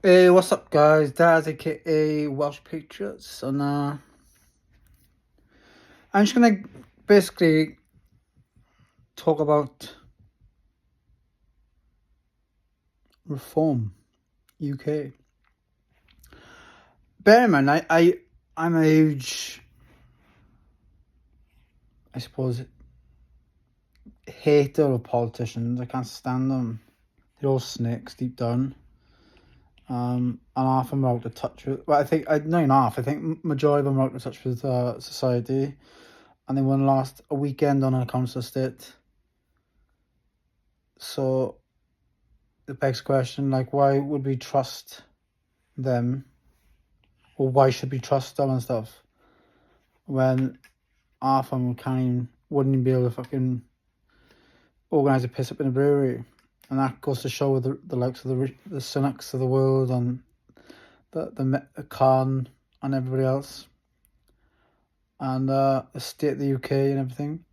Hey, what's up, guys? Daz, aka Welsh Patriots, and I'm just gonna basically talk about Reform UK. Bear in mind, I'm a huge, I suppose, hater of politicians. I can't stand them. They're all snakes deep down. And half of them are out of touch with. Well, I think not even half. I think majority of them are out of touch with society, and they won last a weekend on a council estate. So it begs the question, like, why would we trust them, or why should we trust them and stuff when half of them wouldn't even be able to fucking organise a piss up in a brewery? And that goes to show the likes of the Sunnaks of the world and the Khan and everybody else, and the state of the UK and everything.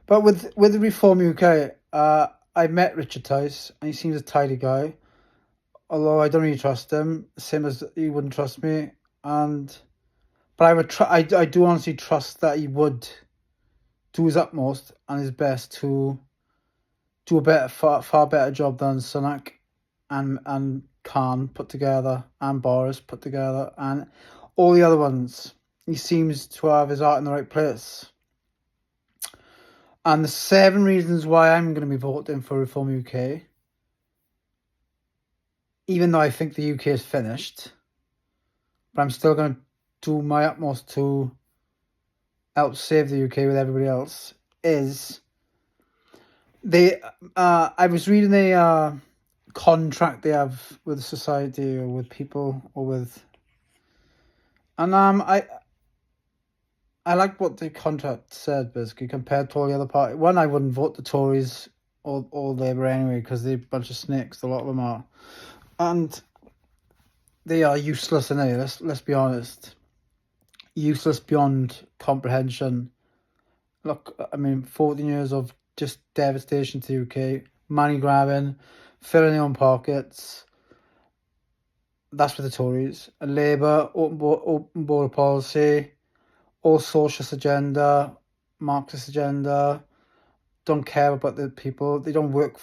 But with the Reform UK, I met Richard Tice, and he seems a tidy guy. Although I don't really trust him, same as he wouldn't trust me. But I would try. I do honestly trust that he would do his utmost and his best to do a far better job than Sunak and Khan put together, and Boris put together, and all the other ones. He seems to have his heart in the right place. And the 7 reasons why I'm going to be voting for Reform UK, even though I think the UK is finished, but I'm still going to do my utmost to help save the UK with everybody else, is I was reading the contract they have with society or with people or with, and I like what the contract said basically compared to all the other parties. One, I wouldn't vote the Tories or Labour anyway because they're a bunch of snakes. A lot of them are, and they are useless in it. Let's be honest, useless beyond comprehension. Look, I mean, 14 years of just devastation to the UK, money grabbing, filling their own pockets. That's for the Tories. And Labour, open border policy, all socialist agenda, Marxist agenda. Don't care about the people. They don't work.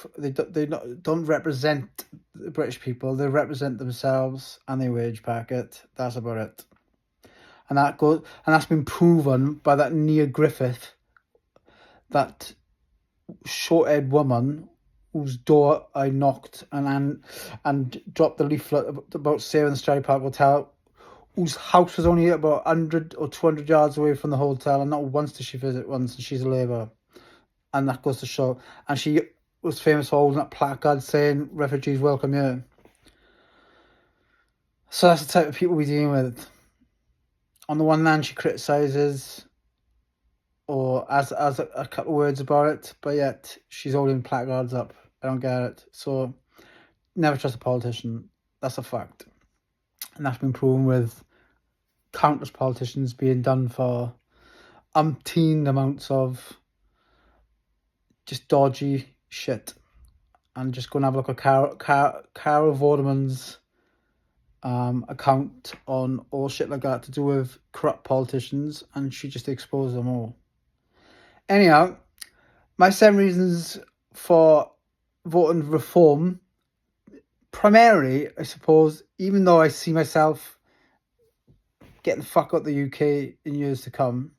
Don't represent the British people. They represent themselves and their wage packet. That's about it. And that's been proven by that Nia Griffith, that short-haired woman whose door I knocked and dropped the leaflet about saving the Stradey Park Hotel, whose house was only about 100 or 200 yards away from the hotel, and not once did she visit once, and she's a Labour. And that goes to show. And she was famous for holding that placard saying, "Refugees welcome here." So that's the type of people we're dealing with. On the one hand, she criticises or has a couple of words about it, but yet she's holding placards up. I don't get it. So never trust a politician. That's a fact. And that's been proven with countless politicians being done for umpteen amounts of just dodgy shit. And just go and have a look at Carol Vorderman's account on all shit like that to do with corrupt politicians, and she just exposed them all. Anyhow, my 7 reasons for voting Reform, primarily, I suppose, even though I see myself getting the fuck out the UK in years to come,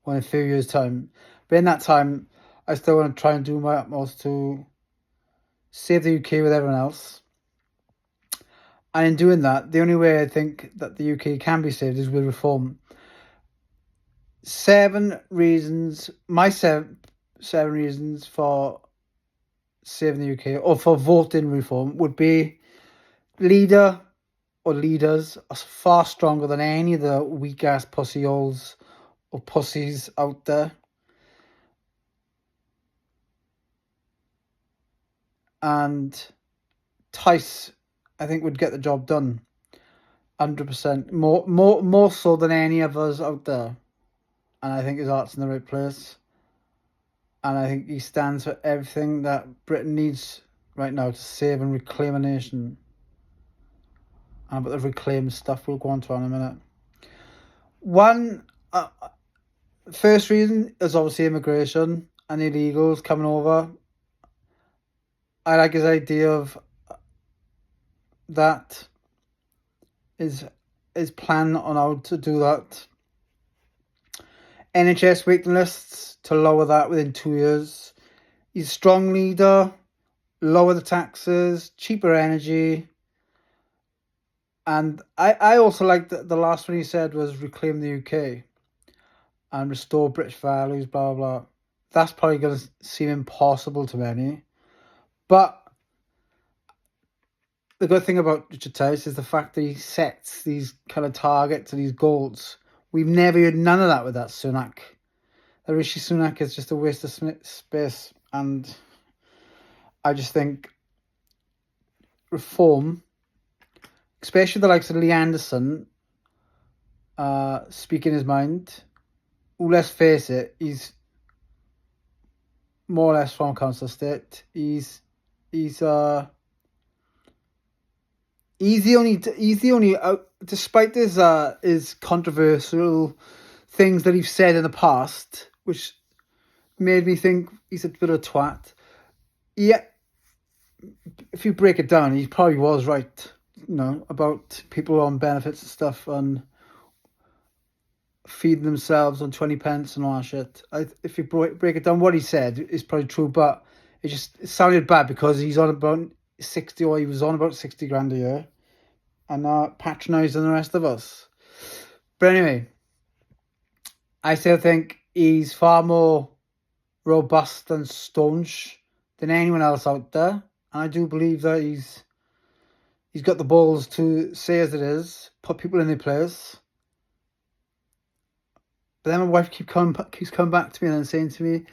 or in a few years' time, but in that time, I still want to try and do my utmost to save the UK with everyone else. And in doing that, the only way I think that the UK can be saved is with Reform. 7 reasons, my seven reasons for saving the UK or for voting Reform would be: leader or leaders are far stronger than any of the weak ass pussyholes or pussies out there. And Tice, I think, would get the job done 100%, more so than any of us out there. And I think his heart's in the right place. And I think he stands for everything that Britain needs right now to save and reclaim a nation. and about the reclaimed stuff we'll go on to in a minute. One, first reason is obviously immigration and illegals coming over. I like his idea of that, his plan on how to do that. NHS waiting lists, to lower that within 2 years. He's a strong leader, lower the taxes, cheaper energy. And I also like the last one he said was reclaim the UK and restore British values, blah, blah, blah. That's probably going to seem impossible to many. But the good thing about Richard Tice is the fact that he sets these kind of targets and these goals. We've never heard none of that with that Sunak. That Rishi Sunak is just a waste of space. And I just think reform, especially the likes of Lee Anderson, speaking his mind, who, let's face it, he's more or less from council estate. He's the only despite his controversial things that he's said in the past, which made me think he's a bit of a twat. Yeah, if you break it down, he probably was right, about people on benefits and stuff and feeding themselves on 20 pence and all that shit. If you break it down, what he said is probably true, but it sounded bad because he's on about 60, or he was on about 60 grand a year, and patronising the rest of us. But anyway, I still think he's far more robust and staunch than anyone else out there, and I do believe that he's got the balls to say as it is, put people in their place. But then my wife keeps coming back to me and saying to me,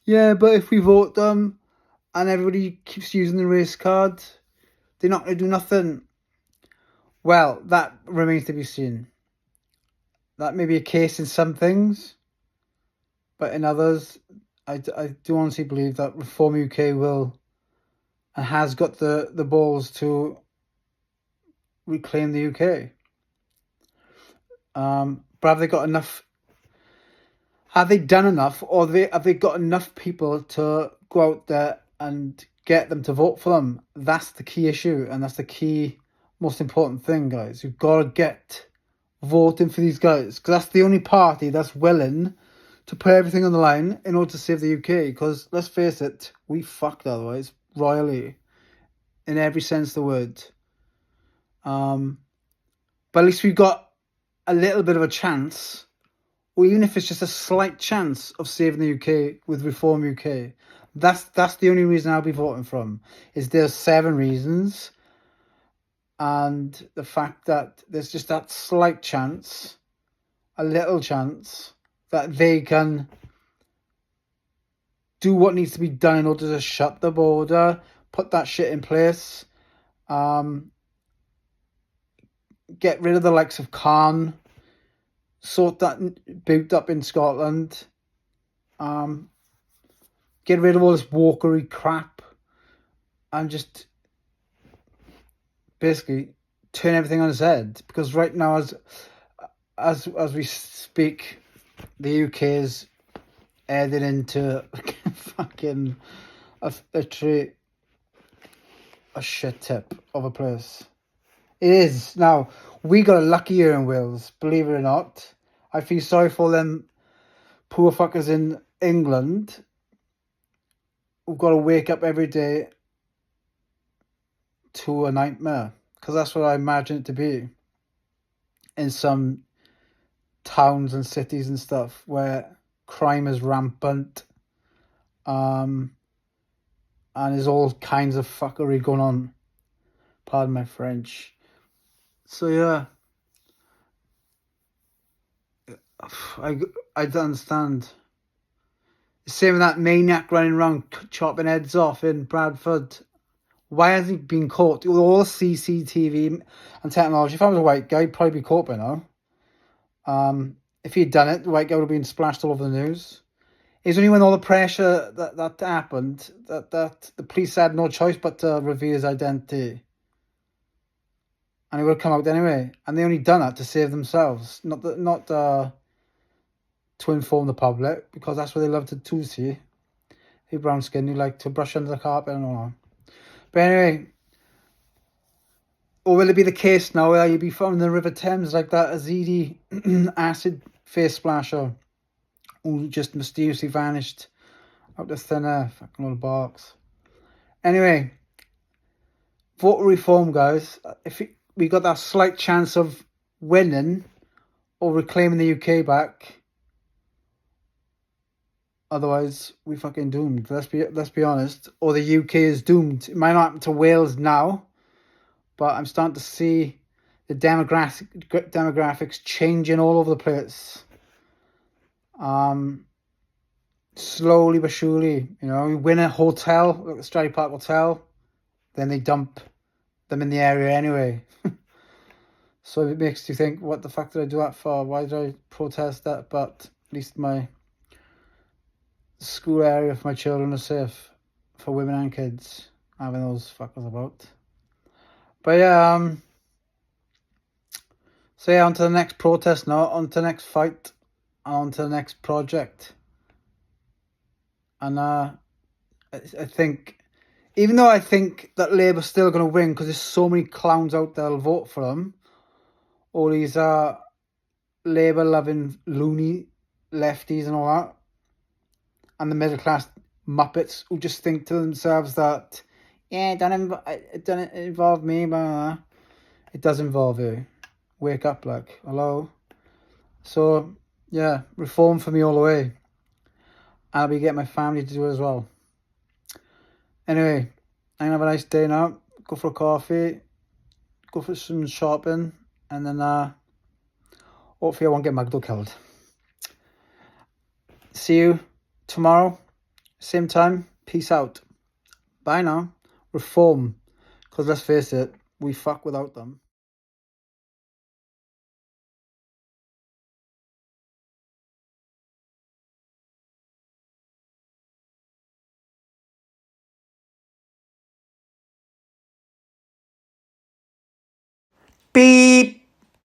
yeah, but if we vote them and everybody keeps using the race card, they're not going to do nothing. Well, that remains to be seen. That may be a case in some things, but in others, I do honestly believe that Reform UK will and has got the balls to reclaim the UK. But have they got enough? Have they done enough, or have they got enough people to go out there and get them to vote for them? That's the key issue, and that's the key, most important thing, guys. You've got to get voting for these guys, because that's the only party that's willing to put everything on the line in order to save the UK. Because let's face it, we fucked otherwise, royally, in every sense of the word. But at least we've got a little bit of a chance, or even if it's just a slight chance, of saving the UK with Reform UK. That's the only reason I'll be voting from. Is there's 7 reasons, and the fact that there's just that slight chance, a little chance, that they can do what needs to be done in order to shut the border, put that shit in place, get rid of the likes of Khan, sort that boot up in Scotland, get rid of all this walkery crap, and just basically turn everything on its head. Because right now, as we speak, the UK is heading into fucking literally a shit tip of a place. It is. Now, we got a lucky year in Wales, believe it or not. I feel sorry for them poor fuckers in England who've got to wake up every day to a nightmare, because that's what I imagine it to be in some towns and cities and stuff where crime is rampant, and there's all kinds of fuckery going on. Pardon my French. So yeah, I don't understand. The same with that maniac running around chopping heads off in Bradford. Why hasn't he been caught? With all the CCTV and technology, if I was a white guy, I'd probably be caught by now. If he'd done it, the white guy would have been splashed all over the news. It's only when all the pressure that happened that the police had no choice but to reveal his identity. and it would have come out anyway. And they only done that to save themselves, not to inform the public, because that's what they love to do. See, hey, brown skin, you like to brush under the carpet and all that. But anyway, or will it be the case now where you be found in the River Thames like that Azidi acid face splasher who just mysteriously vanished out of thin air? Fucking little box. Anyway, voter reform, guys. If we got that slight chance of winning or reclaiming the UK back, otherwise we fucking doomed. Let's be honest. Or the UK is doomed. It might not happen to Wales now, but I'm starting to see the demographics changing all over the place. Slowly but surely, you know, you win a hotel, like the Stratford Park Hotel, then they dump them in the area anyway. So it makes you think, what the fuck did I do that for? Why did I protest that? But at least my school area for my children is safe, for women and kids, having those fuckers about. But yeah, so yeah, on to the next protest now, on to the next fight, and on to the next project. And I think, even though I think that Labour's still going to win, because there's so many clowns out there that'll vote for them, all these Labour-loving loony lefties and all that, and the middle-class muppets who just think to themselves that, yeah, it don't involve me, but it does involve you. Wake up, like, hello. So, yeah, reform for me all the way. I'll be getting my family to do it as well. Anyway, I'm going to have a nice day now. Go for a coffee. Go for some shopping. And then hopefully I won't get Magdo killed. See you tomorrow. Same time. Peace out. Bye now. Reform. Because let's face it, we fuck without them. Beep.